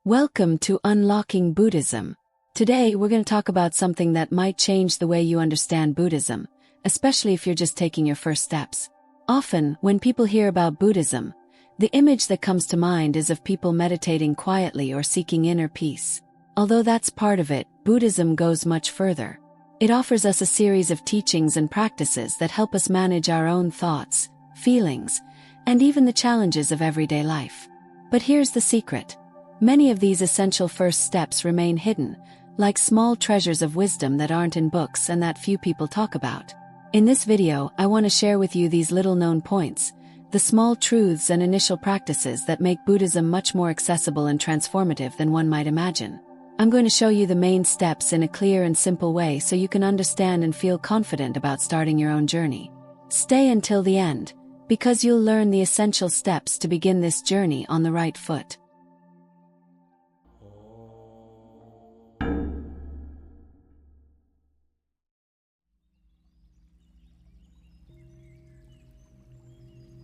Welcome to Unlocking Buddhism. Today, we're going to talk about something that might change the way you understand Buddhism, especially if you're just taking your first steps. Often, when people hear about Buddhism, the image that comes to mind is of people meditating quietly or seeking inner peace. Although that's part of it, Buddhism goes much further. It offers us a series of teachings and practices that help us manage our own thoughts, feelings, and even the challenges of everyday life. But here's the secret. Many of these essential first steps remain hidden, like small treasures of wisdom that aren't in books and that few people talk about. In this video, I want to share with you these little-known points, the small truths and initial practices that make Buddhism much more accessible and transformative than one might imagine. I'm going to show you the main steps in a clear and simple way so you can understand and feel confident about starting your own journey. Stay until the end, because you'll learn the essential steps to begin this journey on the right foot.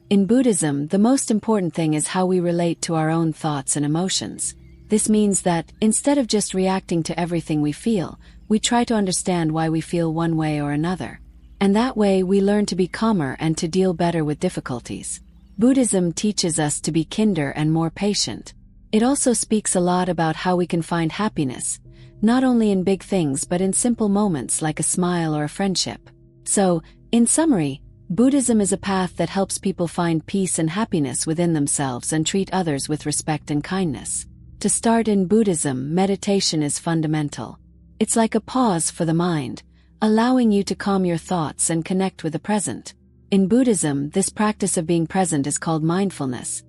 In Buddhism, the most important thing is how we relate to our own thoughts and emotions. This means that, instead of just reacting to everything we feel, we try to understand why we feel one way or another. And that way we learn to be calmer and to deal better with difficulties. Buddhism teaches us to be kinder and more patient. It also speaks a lot about how we can find happiness, not only in big things but in simple moments like a smile or a friendship. So, in summary, Buddhism is a path that helps people find peace and happiness within themselves and treat others with respect and kindness. To start in Buddhism, meditation is fundamental. It's like a pause for the mind, allowing you to calm your thoughts and connect with the present. In Buddhism, this practice of being present is called mindfulness,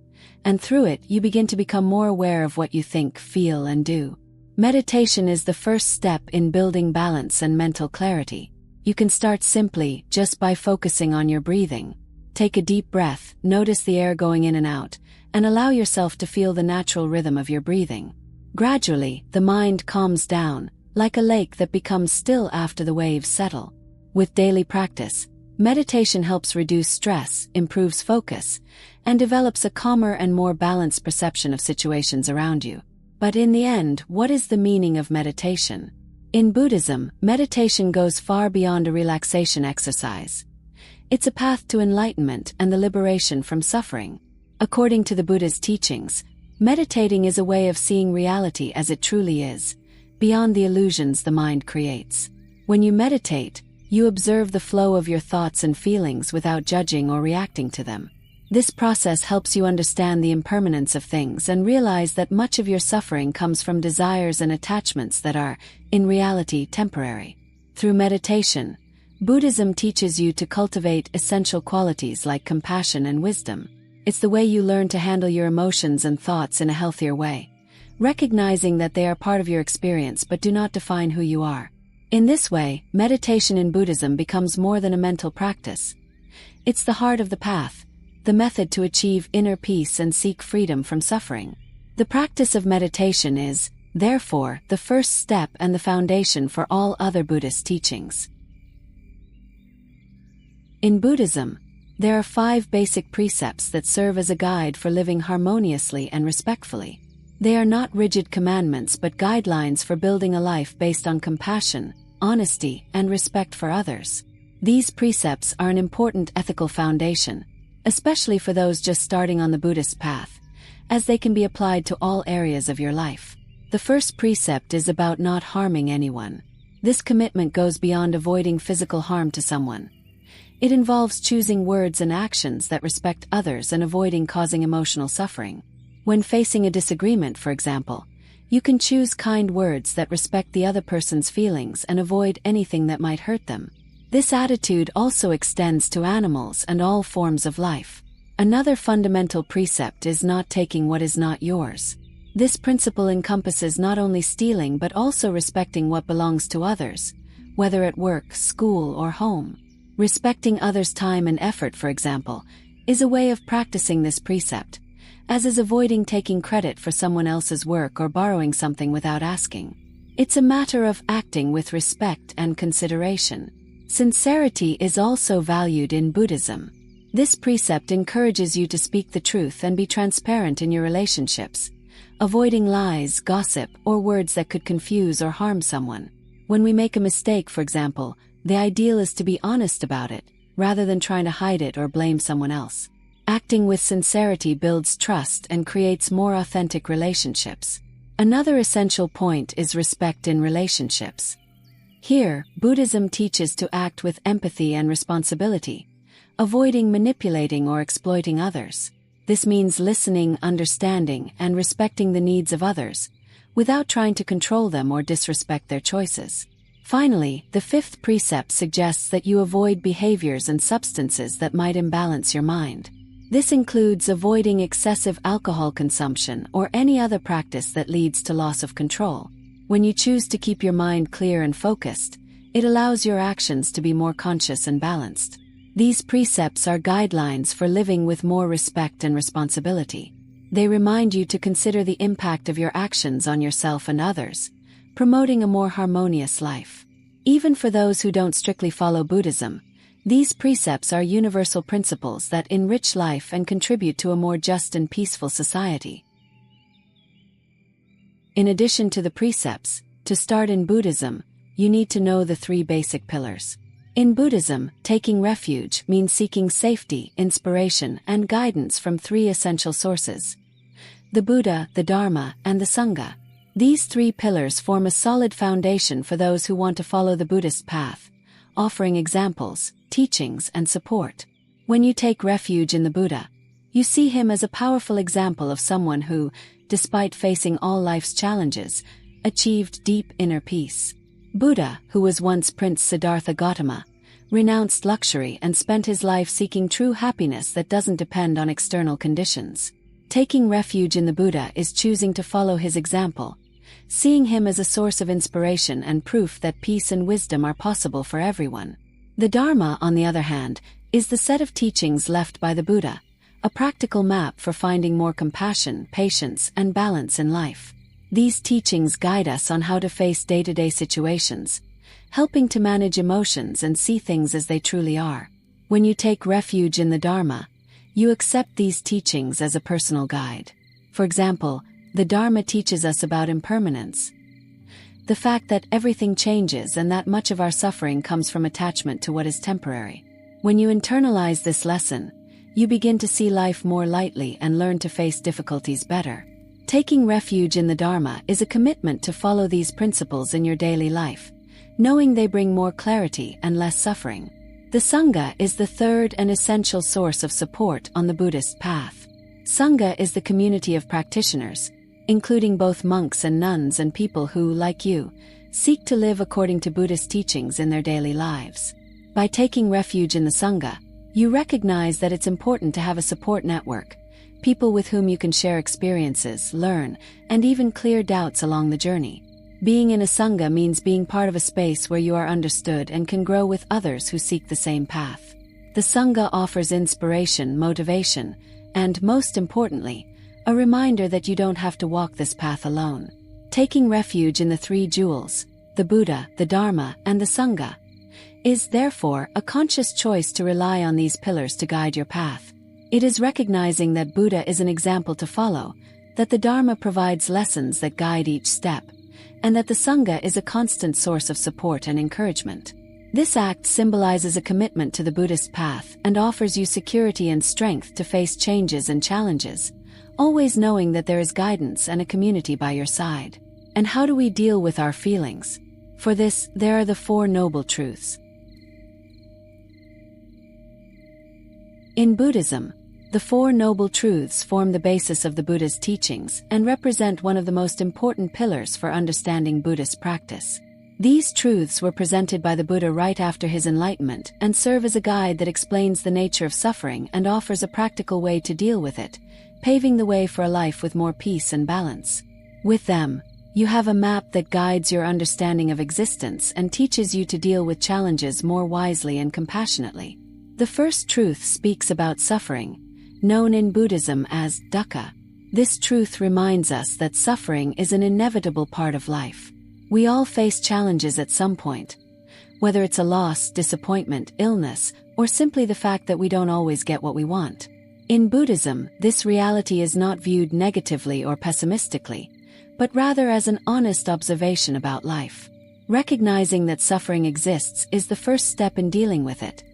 and through it you begin to become more aware of what you think, feel, and do. Meditation is the first step in building balance and mental clarity. You can start simply, just by focusing on your breathing. Take a deep breath, notice the air going in and out, and allow yourself to feel the natural rhythm of your breathing. Gradually, the mind calms down, like a lake that becomes still after the waves settle. With daily practice, meditation helps reduce stress, improves focus, and develops a calmer and more balanced perception of situations around you. But in the end, what is the meaning of meditation? In Buddhism, meditation goes far beyond a relaxation exercise. It's a path to enlightenment and the liberation from suffering. According to the Buddha's teachings, meditating is a way of seeing reality as it truly is, beyond the illusions the mind creates. When you meditate, you observe the flow of your thoughts and feelings without judging or reacting to them. This process helps you understand the impermanence of things and realize that much of your suffering comes from desires and attachments that are, in reality, temporary. Through meditation, Buddhism teaches you to cultivate essential qualities like compassion and wisdom. It's the way you learn to handle your emotions and thoughts in a healthier way, recognizing that they are part of your experience but do not define who you are. In this way, meditation in Buddhism becomes more than a mental practice. It's the heart of the path, the method to achieve inner peace and seek freedom from suffering. The practice of meditation is, therefore, the first step and the foundation for all other Buddhist teachings. In Buddhism, there are 5 basic precepts that serve as a guide for living harmoniously and respectfully. They are not rigid commandments but guidelines for building a life based on compassion, honesty, and respect for others. These precepts are an important ethical foundation, especially for those just starting on the Buddhist path, as they can be applied to all areas of your life. The first precept is about not harming anyone. This commitment goes beyond avoiding physical harm to someone. It involves choosing words and actions that respect others and avoiding causing emotional suffering. When facing a disagreement, for example, you can choose kind words that respect the other person's feelings and avoid anything that might hurt them. This attitude also extends to animals and all forms of life. Another fundamental precept is not taking what is not yours. This principle encompasses not only stealing but also respecting what belongs to others, whether at work, school, or home. Respecting others' time and effort, for example, is a way of practicing this precept, as is avoiding taking credit for someone else's work or borrowing something without asking. It's a matter of acting with respect and consideration. Sincerity is also valued in Buddhism. This precept encourages you to speak the truth and be transparent in your relationships, avoiding lies, gossip, or words that could confuse or harm someone. When we make a mistake, for example, the ideal is to be honest about it, rather than trying to hide it or blame someone else. Acting with sincerity builds trust and creates more authentic relationships. Another essential point is respect in relationships. Here, Buddhism teaches to act with empathy and responsibility, avoiding manipulating or exploiting others. This means listening, understanding, and respecting the needs of others, without trying to control them or disrespect their choices. Finally, the fifth precept suggests that you avoid behaviors and substances that might imbalance your mind. This includes avoiding excessive alcohol consumption or any other practice that leads to loss of control. When you choose to keep your mind clear and focused, it allows your actions to be more conscious and balanced. These precepts are guidelines for living with more respect and responsibility. They remind you to consider the impact of your actions on yourself and others, promoting a more harmonious life. Even for those who don't strictly follow Buddhism, these precepts are universal principles that enrich life and contribute to a more just and peaceful society. In addition to the precepts, to start in Buddhism, you need to know the 3 basic pillars. In Buddhism, taking refuge means seeking safety, inspiration, and guidance from 3 essential sources: the Buddha, the Dharma, and the Sangha. These 3 pillars form a solid foundation for those who want to follow the Buddhist path, offering examples, teachings, and support. When you take refuge in the Buddha, you see him as a powerful example of someone who, despite facing all life's challenges, achieved deep inner peace. Buddha, who was once Prince Siddhartha Gautama, renounced luxury and spent his life seeking true happiness that doesn't depend on external conditions. Taking refuge in the Buddha is choosing to follow his example, seeing him as a source of inspiration and proof that peace and wisdom are possible for everyone. The Dharma, on the other hand, is the set of teachings left by the Buddha, a practical map for finding more compassion, patience, and balance in life. These teachings guide us on how to face day-to-day situations, helping to manage emotions and see things as they truly are. When you take refuge in the Dharma, you accept these teachings as a personal guide. For example, the Dharma teaches us about impermanence, the fact that everything changes and that much of our suffering comes from attachment to what is temporary. When you internalize this lesson, you begin to see life more lightly and learn to face difficulties better. Taking refuge in the Dharma is a commitment to follow these principles in your daily life, knowing they bring more clarity and less suffering. The Sangha is the third and essential source of support on the Buddhist path. Sangha is the community of practitioners, including both monks and nuns and people who, like you, seek to live according to Buddhist teachings in their daily lives. By taking refuge in the Sangha, you recognize that it's important to have a support network, people with whom you can share experiences, learn, and even clear doubts along the journey. Being in a Sangha means being part of a space where you are understood and can grow with others who seek the same path. The Sangha offers inspiration, motivation, and, most importantly, a reminder that you don't have to walk this path alone. Taking refuge in the 3 jewels, the Buddha, the Dharma, and the Sangha, is therefore a conscious choice to rely on these pillars to guide your path. It is recognizing that Buddha is an example to follow, that the Dharma provides lessons that guide each step, and that the Sangha is a constant source of support and encouragement. This act symbolizes a commitment to the Buddhist path and offers you security and strength to face changes and challenges, always knowing that there is guidance and a community by your side. And how do we deal with our feelings? For this, there are the 4 noble truths. In Buddhism, the 4 noble truths form the basis of the Buddha's teachings and represent one of the most important pillars for understanding Buddhist practice. These truths were presented by the Buddha right after his enlightenment and serve as a guide that explains the nature of suffering and offers a practical way to deal with it, paving the way for a life with more peace and balance. With them, you have a map that guides your understanding of existence and teaches you to deal with challenges more wisely and compassionately. The first truth speaks about suffering, known in Buddhism as dukkha. This truth reminds us that suffering is an inevitable part of life. We all face challenges at some point, whether it's a loss, disappointment, illness, or simply the fact that we don't always get what we want. In Buddhism, this reality is not viewed negatively or pessimistically, but rather as an honest observation about life. Recognizing that suffering exists is the first step in dealing with it,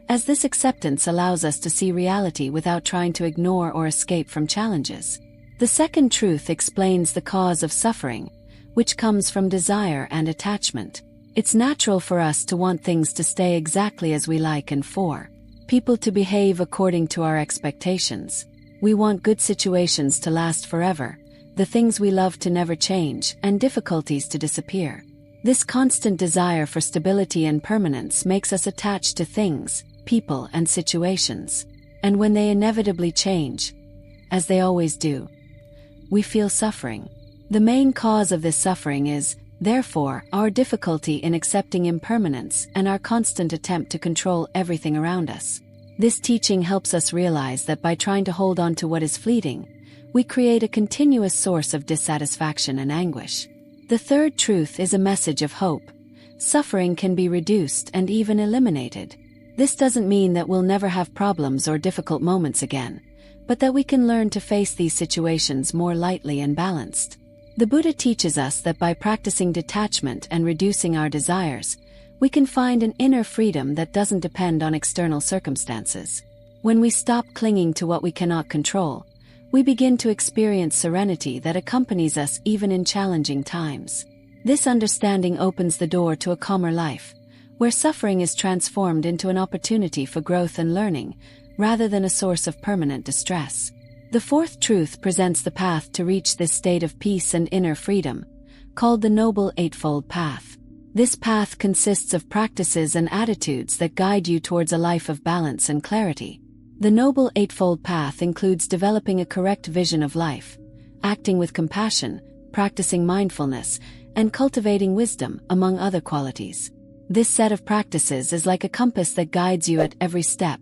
as this acceptance allows us to see reality without trying to ignore or escape from challenges. The second truth explains the cause of suffering, which comes from desire and attachment. It's natural for us to want things to stay exactly as we like and for people to behave according to our expectations. We want good situations to last forever, the things we love to never change, and difficulties to disappear. This constant desire for stability and permanence makes us attached to things, people, and situations. And when they inevitably change, as they always do, we feel suffering. The main cause of this suffering is, therefore, our difficulty in accepting impermanence and our constant attempt to control everything around us. This teaching helps us realize that by trying to hold on to what is fleeting, we create a continuous source of dissatisfaction and anguish. The third truth is a message of hope. Suffering can be reduced and even eliminated. This doesn't mean that we'll never have problems or difficult moments again, but that we can learn to face these situations more lightly and balanced. The Buddha teaches us that by practicing detachment and reducing our desires, we can find an inner freedom that doesn't depend on external circumstances. When we stop clinging to what we cannot control, we begin to experience serenity that accompanies us even in challenging times. This understanding opens the door to a calmer life, where suffering is transformed into an opportunity for growth and learning, rather than a source of permanent distress. The fourth truth presents the path to reach this state of peace and inner freedom, called the Noble Eightfold Path. This path consists of practices and attitudes that guide you towards a life of balance and clarity. The Noble Eightfold Path includes developing a correct vision of life, acting with compassion, practicing mindfulness, and cultivating wisdom, among other qualities. This set of practices is like a compass that guides you at every step,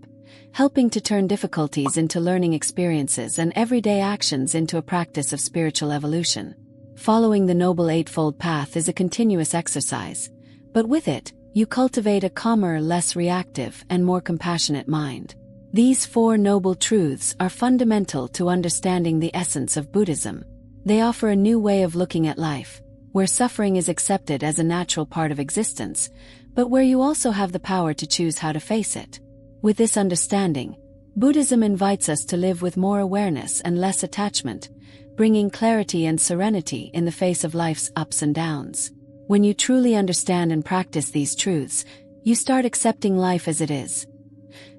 helping to turn difficulties into learning experiences and everyday actions into a practice of spiritual evolution. Following the Noble Eightfold Path is a continuous exercise, but with it, you cultivate a calmer, less reactive, and more compassionate mind. These four noble truths are fundamental to understanding the essence of Buddhism. They offer a new way of looking at life, where suffering is accepted as a natural part of existence, but where you also have the power to choose how to face it. With this understanding, Buddhism invites us to live with more awareness and less attachment, bringing clarity and serenity in the face of life's ups and downs. When you truly understand and practice these truths, you start accepting life as it is,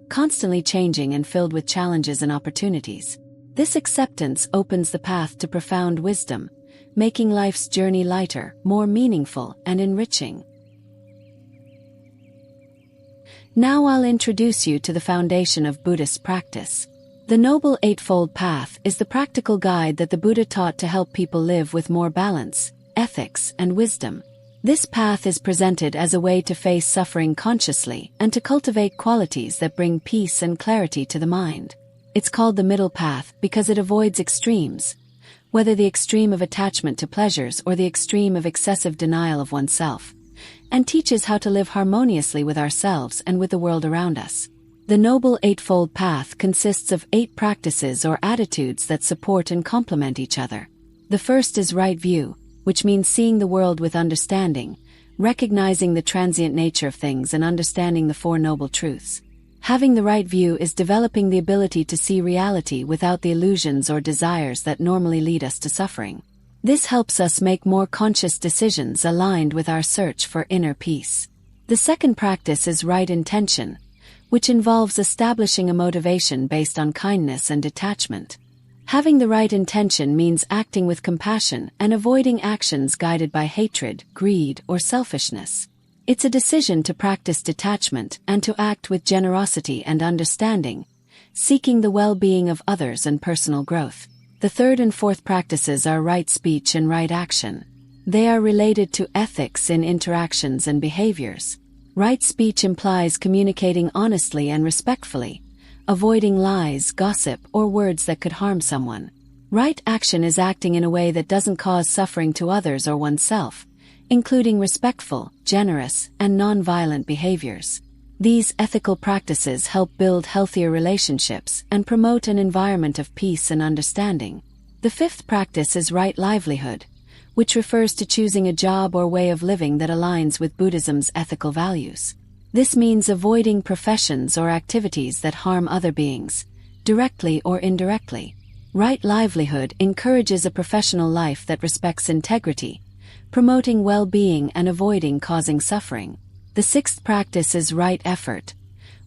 constantly changing and filled with challenges and opportunities. This acceptance opens the path to profound wisdom, making life's journey lighter, more meaningful, and enriching. Now I'll introduce you to the foundation of Buddhist practice. The Noble Eightfold Path is the practical guide that the Buddha taught to help people live with more balance, ethics, and wisdom. This path is presented as a way to face suffering consciously and to cultivate qualities that bring peace and clarity to the mind. It's called the middle path because it avoids extremes, whether the extreme of attachment to pleasures or the extreme of excessive denial of oneself, and teaches how to live harmoniously with ourselves and with the world around us. The Noble Eightfold Path consists of 8 practices or attitudes that support and complement each other. The first is right view, which means seeing the world with understanding, recognizing the transient nature of things and understanding the Four Noble Truths. Having the right view is developing the ability to see reality without the illusions or desires that normally lead us to suffering. This helps us make more conscious decisions aligned with our search for inner peace. The second practice is right intention, which involves establishing a motivation based on kindness and detachment. Having the right intention means acting with compassion and avoiding actions guided by hatred, greed, or selfishness. It's a decision to practice detachment and to act with generosity and understanding, seeking the well-being of others and personal growth. The third and fourth practices are right speech and right action. They are related to ethics in interactions and behaviors. Right speech implies communicating honestly and respectfully, avoiding lies, gossip, or words that could harm someone. Right action is acting in a way that doesn't cause suffering to others or oneself, including respectful, generous, and non-violent behaviors. These ethical practices help build healthier relationships and promote an environment of peace and understanding. The fifth practice is right livelihood, which refers to choosing a job or way of living that aligns with Buddhism's ethical values. This means avoiding professions or activities that harm other beings, directly or indirectly. Right livelihood encourages a professional life that respects integrity, promoting well-being and avoiding causing suffering. The sixth practice is right effort,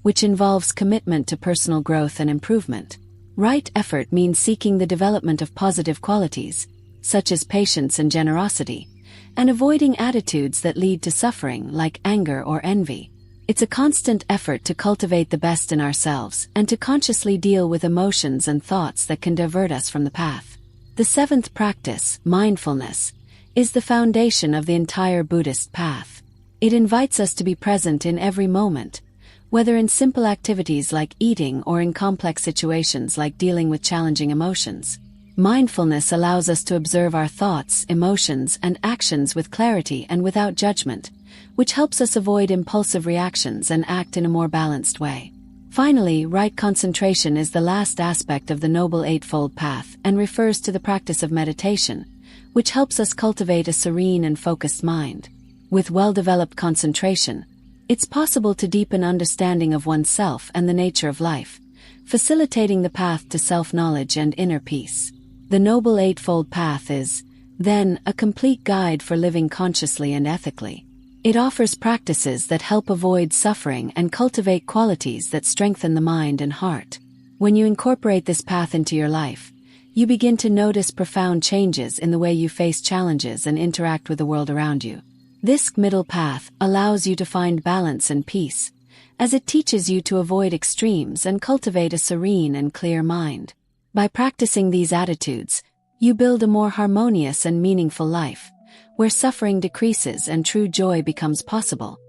which involves commitment to personal growth and improvement. Right effort means seeking the development of positive qualities, such as patience and generosity, and avoiding attitudes that lead to suffering like anger or envy. It's a constant effort to cultivate the best in ourselves and to consciously deal with emotions and thoughts that can divert us from the path. The seventh practice, mindfulness, is the foundation of the entire Buddhist path. It invites us to be present in every moment, whether in simple activities like eating or in complex situations like dealing with challenging emotions. Mindfulness allows us to observe our thoughts, emotions, and actions with clarity and without judgment, which helps us avoid impulsive reactions and act in a more balanced way. Finally, right concentration is the last aspect of the Noble Eightfold Path and refers to the practice of meditation, which helps us cultivate a serene and focused mind. With well-developed concentration, it's possible to deepen understanding of oneself and the nature of life, facilitating the path to self-knowledge and inner peace. The Noble Eightfold Path is, then, a complete guide for living consciously and ethically. It offers practices that help avoid suffering and cultivate qualities that strengthen the mind and heart. When you incorporate this path into your life, you begin to notice profound changes in the way you face challenges and interact with the world around you. This middle path allows you to find balance and peace, as it teaches you to avoid extremes and cultivate a serene and clear mind. By practicing these attitudes, you build a more harmonious and meaningful life, where suffering decreases and true joy becomes possible.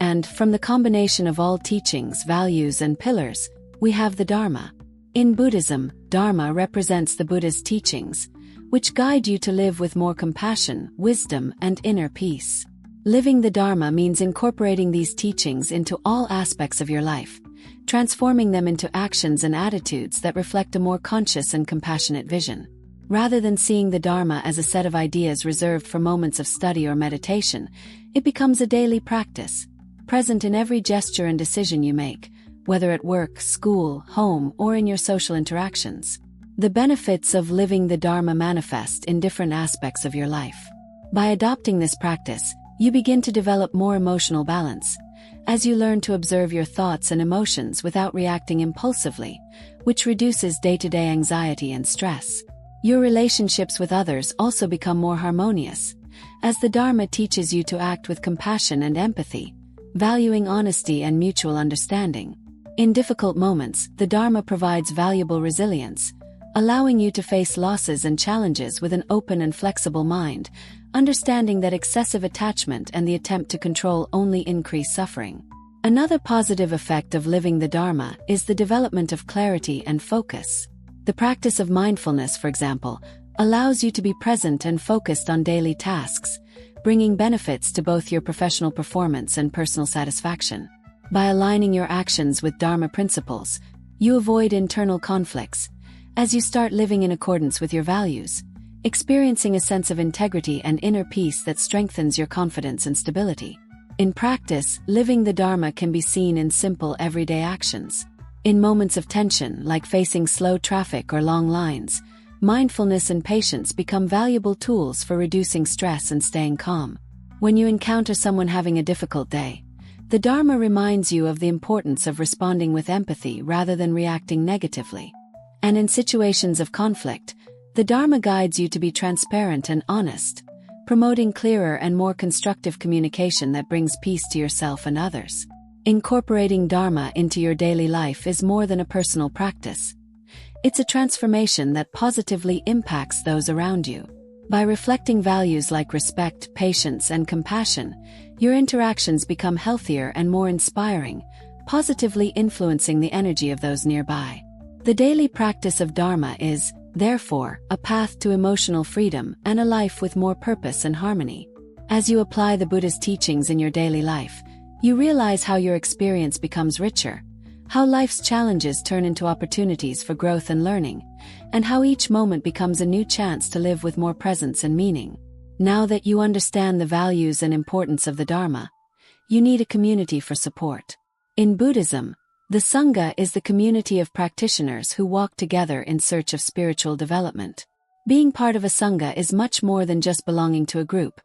And from the combination of all teachings, values, and pillars, we have the Dharma. In Buddhism, Dharma represents the Buddha's teachings, which guide you to live with more compassion, wisdom, and inner peace. Living the Dharma means incorporating these teachings into all aspects of your life, transforming them into actions and attitudes that reflect a more conscious and compassionate vision. Rather than seeing the Dharma as a set of ideas reserved for moments of study or meditation, it becomes a daily practice, present in every gesture and decision you make, whether at work, school, home, or in your social interactions. The benefits of living the Dharma manifest in different aspects of your life. By adopting this practice, you begin to develop more emotional balance, as you learn to observe your thoughts and emotions without reacting impulsively, which reduces day-to-day anxiety and stress. Your relationships with others also become more harmonious, as the Dharma teaches you to act with compassion and empathy, valuing honesty and mutual understanding. In difficult moments, the Dharma provides valuable resilience, allowing you to face losses and challenges with an open and flexible mind, understanding that excessive attachment and the attempt to control only increase suffering. Another positive effect of living the Dharma is the development of clarity and focus. The practice of mindfulness, for example, allows you to be present and focused on daily tasks, bringing benefits to both your professional performance and personal satisfaction. By aligning your actions with Dharma principles, you avoid internal conflicts, as you start living in accordance with your values, experiencing a sense of integrity and inner peace that strengthens your confidence and stability. In practice, living the Dharma can be seen in simple everyday actions. In moments of tension, like facing slow traffic or long lines, mindfulness and patience become valuable tools for reducing stress and staying calm. When you encounter someone having a difficult day, the Dharma reminds you of the importance of responding with empathy rather than reacting negatively. And in situations of conflict, the Dharma guides you to be transparent and honest, promoting clearer and more constructive communication that brings peace to yourself and others. Incorporating Dharma into your daily life is more than a personal practice. It's a transformation that positively impacts those around you. By reflecting values like respect, patience, and compassion, your interactions become healthier and more inspiring, positively influencing the energy of those nearby. The daily practice of Dharma is, therefore, a path to emotional freedom and a life with more purpose and harmony. As you apply the Buddha's teachings in your daily life, you realize how your experience becomes richer, how life's challenges turn into opportunities for growth and learning, and how each moment becomes a new chance to live with more presence and meaning. Now that you understand the values and importance of the Dharma, you need a community for support. In Buddhism, the Sangha is the community of practitioners who walk together in search of spiritual development. Being part of a Sangha is much more than just belonging to a group.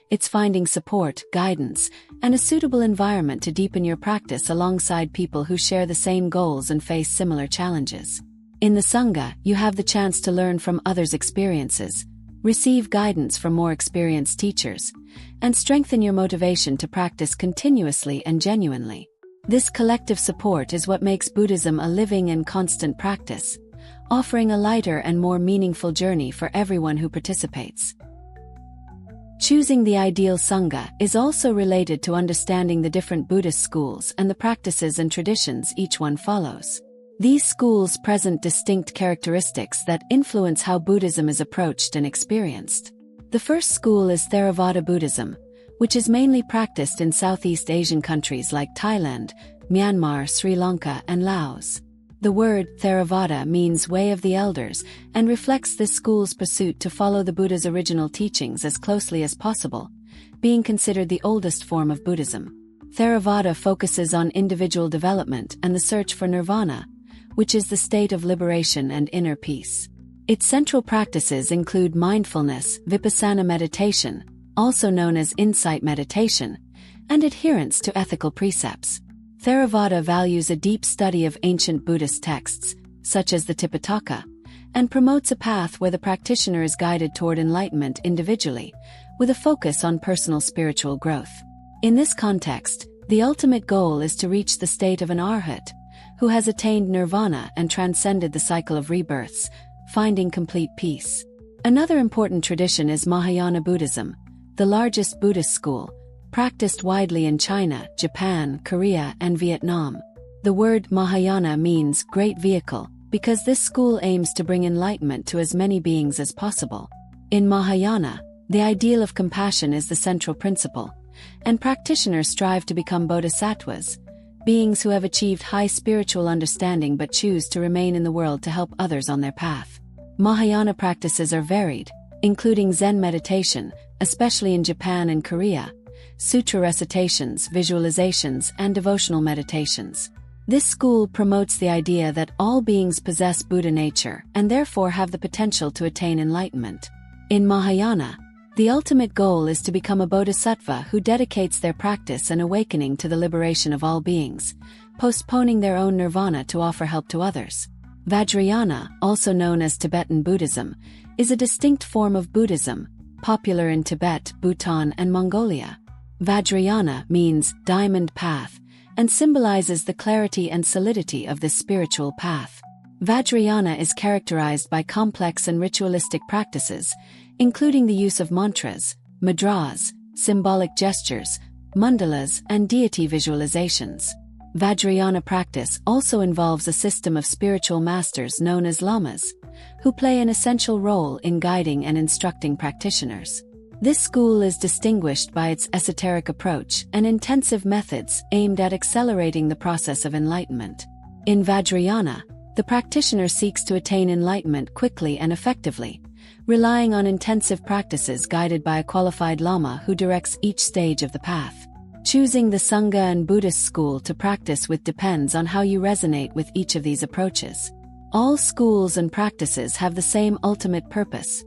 It's finding support, guidance, and a suitable environment to deepen your practice alongside people who share the same goals and face similar challenges. In the Sangha, you have the chance to learn from others' experiences, receive guidance from more experienced teachers, and strengthen your motivation to practice continuously and genuinely. This collective support is what makes Buddhism a living and constant practice, offering a lighter and more meaningful journey for everyone who participates. Choosing the ideal Sangha is also related to understanding the different Buddhist schools and the practices and traditions each one follows. These schools present distinct characteristics that influence how Buddhism is approached and experienced. The first school is Theravada Buddhism, which is mainly practiced in Southeast Asian countries like Thailand, Myanmar, Sri Lanka, and Laos. The word Theravada means way of the elders and reflects this school's pursuit to follow the Buddha's original teachings as closely as possible, being considered the oldest form of Buddhism. Theravada focuses on individual development and the search for nirvana, which is the state of liberation and inner peace. Its central practices include mindfulness, vipassana meditation, also known as insight meditation, and adherence to ethical precepts. Theravada values a deep study of ancient Buddhist texts, such as the Tipitaka, and promotes a path where the practitioner is guided toward enlightenment individually, with a focus on personal spiritual growth. In this context, the ultimate goal is to reach the state of an arhat, who has attained nirvana and transcended the cycle of rebirths, finding complete peace. Another important tradition is Mahayana Buddhism, the largest Buddhist school, practiced widely in China, Japan, Korea, and Vietnam. The word Mahayana means great vehicle, because this school aims to bring enlightenment to as many beings as possible. In Mahayana, the ideal of compassion is the central principle, and practitioners strive to become bodhisattvas, beings who have achieved high spiritual understanding but choose to remain in the world to help others on their path. Mahayana practices are varied, including Zen meditation, especially in Japan and Korea, sutra recitations, visualizations, and devotional meditations. This school promotes the idea that all beings possess Buddha nature and therefore have the potential to attain enlightenment. In Mahayana, the ultimate goal is to become a bodhisattva who dedicates their practice and awakening to the liberation of all beings, postponing their own nirvana to offer help to others. Vajrayana, also known as Tibetan Buddhism, is a distinct form of Buddhism, popular in Tibet, Bhutan, and Mongolia. Vajrayana means diamond path and symbolizes the clarity and solidity of this spiritual path. Vajrayana is characterized by complex and ritualistic practices, including the use of mantras, mudras, symbolic gestures, mandalas, and deity visualizations. Vajrayana practice also involves a system of spiritual masters known as lamas, who play an essential role in guiding and instructing practitioners. This school is distinguished by its esoteric approach and intensive methods aimed at accelerating the process of enlightenment. In Vajrayana, the practitioner seeks to attain enlightenment quickly and effectively, relying on intensive practices guided by a qualified lama who directs each stage of the path. Choosing the Sangha and Buddhist school to practice with depends on how you resonate with each of these approaches. All schools and practices have the same ultimate purpose: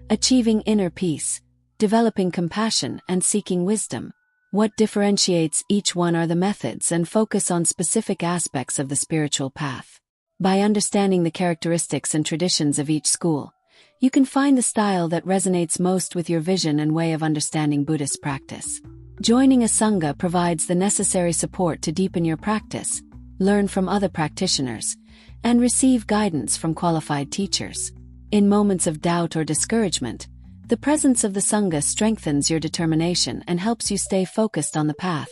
achieving inner peace, developing compassion, and seeking wisdom. What differentiates each one are the methods and focus on specific aspects of the spiritual path. By understanding the characteristics and traditions of each school, you can find the style that resonates most with your vision and way of understanding Buddhist practice. Joining a Sangha provides the necessary support to deepen your practice, learn from other practitioners, and receive guidance from qualified teachers. In moments of doubt or discouragement, the presence of the Sangha strengthens your determination and helps you stay focused on the path,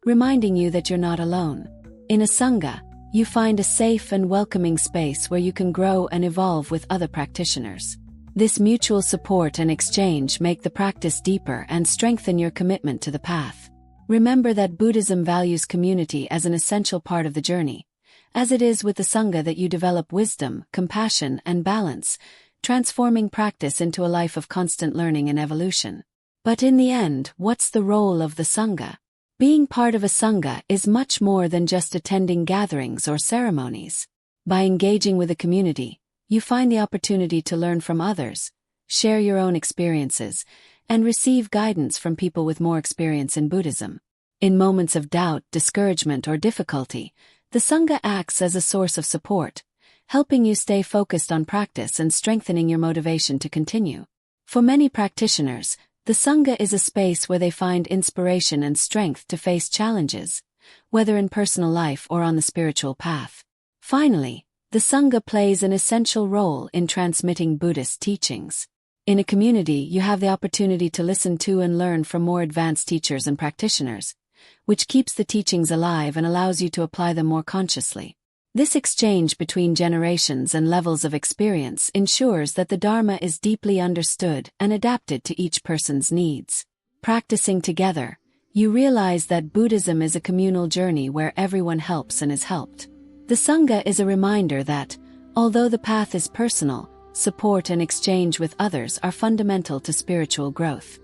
reminding you that you're not alone. In a Sangha, you find a safe and welcoming space where you can grow and evolve with other practitioners. This mutual support and exchange make the practice deeper and strengthen your commitment to the path. Remember that Buddhism values community as an essential part of the journey. As it is with the Sangha that you develop wisdom, compassion, and balance, transforming practice into a life of constant learning and evolution. But in the end, what's the role of the Sangha? Being part of a Sangha is much more than just attending gatherings or ceremonies. By engaging with a community, you find the opportunity to learn from others, share your own experiences, and receive guidance from people with more experience in Buddhism. In moments of doubt, discouragement, or difficulty, the Sangha acts as a source of support, helping you stay focused on practice and strengthening your motivation to continue. For many practitioners, the Sangha is a space where they find inspiration and strength to face challenges, whether in personal life or on the spiritual path. Finally, the Sangha plays an essential role in transmitting Buddhist teachings. In a community, you have the opportunity to listen to and learn from more advanced teachers and practitioners, which keeps the teachings alive and allows you to apply them more consciously. This exchange between generations and levels of experience ensures that the Dharma is deeply understood and adapted to each person's needs. Practicing together, you realize that Buddhism is a communal journey where everyone helps and is helped. The Sangha is a reminder that, although the path is personal, support and exchange with others are fundamental to spiritual growth.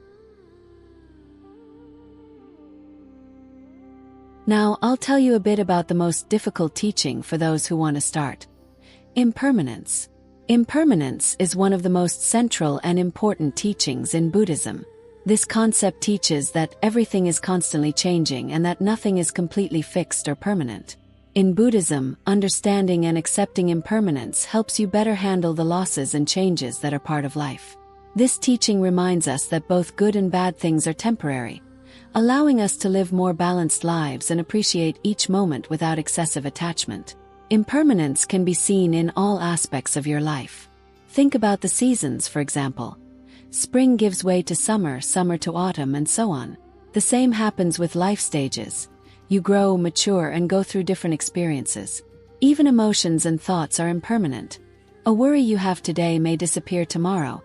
Now, I'll tell you a bit about the most difficult teaching for those who want to start. Impermanence. Impermanence is one of the most central and important teachings in Buddhism. This concept teaches that everything is constantly changing and that nothing is completely fixed or permanent. In Buddhism, understanding and accepting impermanence helps you better handle the losses and changes that are part of life. This teaching reminds us that both good and bad things are temporary, allowing us to live more balanced lives and appreciate each moment without excessive attachment. Impermanence can be seen in all aspects of your life. Think about the seasons, for example. Spring gives way to summer, summer to autumn, and so on. The same happens with life stages. You grow, mature, and go through different experiences. Even emotions and thoughts are impermanent. A worry you have today may disappear tomorrow,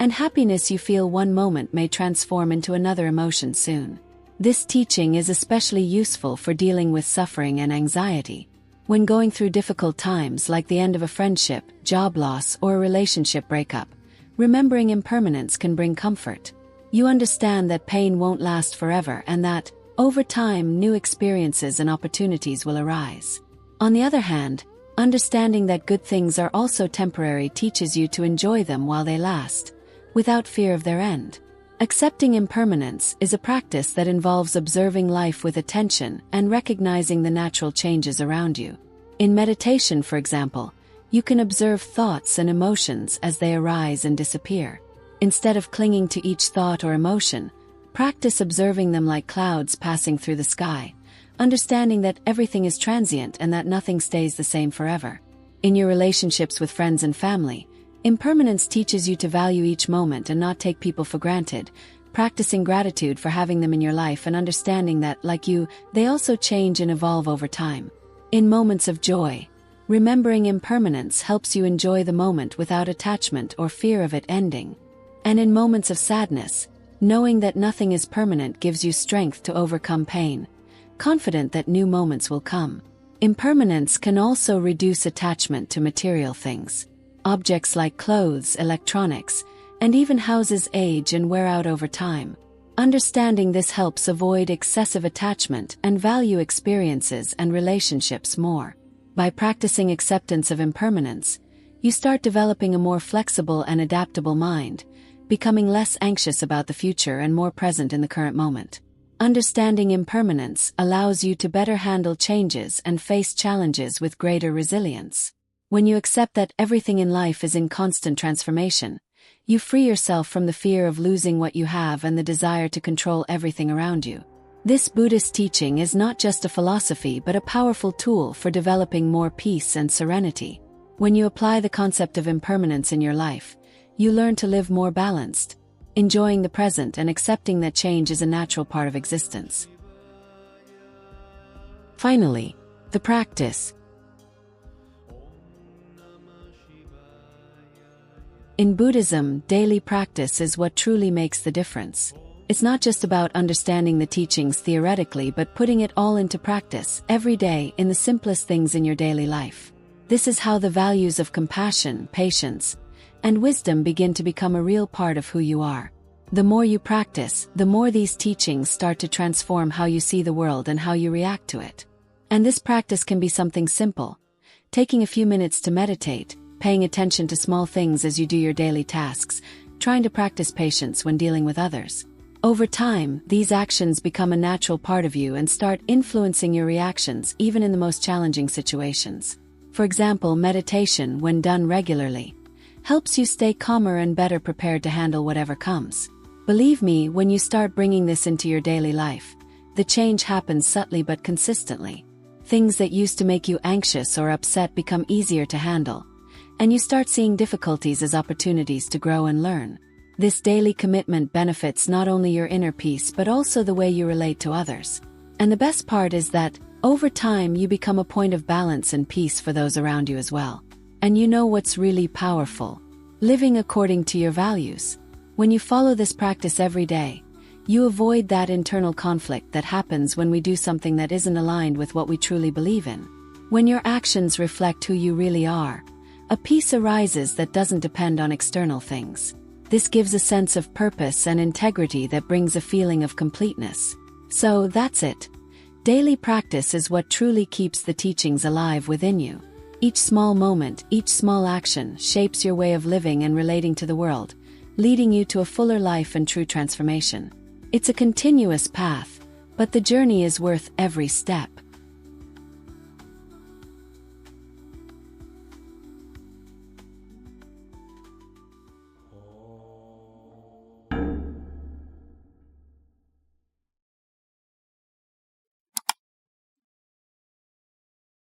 and happiness you feel one moment may transform into another emotion soon. This teaching is especially useful for dealing with suffering and anxiety. When going through difficult times like the end of a friendship, job loss, or a relationship breakup, remembering impermanence can bring comfort. You understand that pain won't last forever and that, over time, new experiences and opportunities will arise. On the other hand, understanding that good things are also temporary teaches you to enjoy them while they last, without fear of their end. Accepting impermanence is a practice that involves observing life with attention and recognizing the natural changes around you. In meditation, for example, you can observe thoughts and emotions as they arise and disappear. Instead of clinging to each thought or emotion, practice observing them like clouds passing through the sky, understanding that everything is transient and that nothing stays the same forever. In your relationships with friends and family, impermanence teaches you to value each moment and not take people for granted, practicing gratitude for having them in your life and understanding that, like you, they also change and evolve over time. In moments of joy, remembering impermanence helps you enjoy the moment without attachment or fear of it ending. And in moments of sadness, knowing that nothing is permanent gives you strength to overcome pain, confident that new moments will come. Impermanence can also reduce attachment to material things. Objects like clothes, electronics, and even houses age and wear out over time. Understanding this helps avoid excessive attachment and value experiences and relationships more. By practicing acceptance of impermanence, you start developing a more flexible and adaptable mind, becoming less anxious about the future and more present in the current moment. Understanding impermanence allows you to better handle changes and face challenges with greater resilience. When you accept that everything in life is in constant transformation, you free yourself from the fear of losing what you have and the desire to control everything around you. This Buddhist teaching is not just a philosophy but a powerful tool for developing more peace and serenity. When you apply the concept of impermanence in your life, you learn to live more balanced, enjoying the present and accepting that change is a natural part of existence. Finally, the practice. In Buddhism, daily practice is what truly makes the difference. It's not just about understanding the teachings theoretically but putting it all into practice, every day, in the simplest things in your daily life. This is how the values of compassion, patience, and wisdom begin to become a real part of who you are. The more you practice, the more these teachings start to transform how you see the world and how you react to it. And this practice can be something simple. Taking a few minutes to meditate, paying attention to small things as you do your daily tasks, trying to practice patience when dealing with others. Over time, these actions become a natural part of you and start influencing your reactions even in the most challenging situations. For example, meditation, when done regularly, helps you stay calmer and better prepared to handle whatever comes. Believe me, when you start bringing this into your daily life, the change happens subtly but consistently. Things that used to make you anxious or upset become easier to handle, and you start seeing difficulties as opportunities to grow and learn. This daily commitment benefits not only your inner peace but also the way you relate to others. And the best part is that, over time, you become a point of balance and peace for those around you as well. And you know what's really powerful? Living according to your values. When you follow this practice every day, you avoid that internal conflict that happens when we do something that isn't aligned with what we truly believe in. When your actions reflect who you really are, a peace arises that doesn't depend on external things. This gives a sense of purpose and integrity that brings a feeling of completeness. So that's it. Daily practice is what truly keeps the teachings alive within you. Each small moment, each small action shapes your way of living and relating to the world, leading you to a fuller life and true transformation. It's a continuous path, but the journey is worth every step.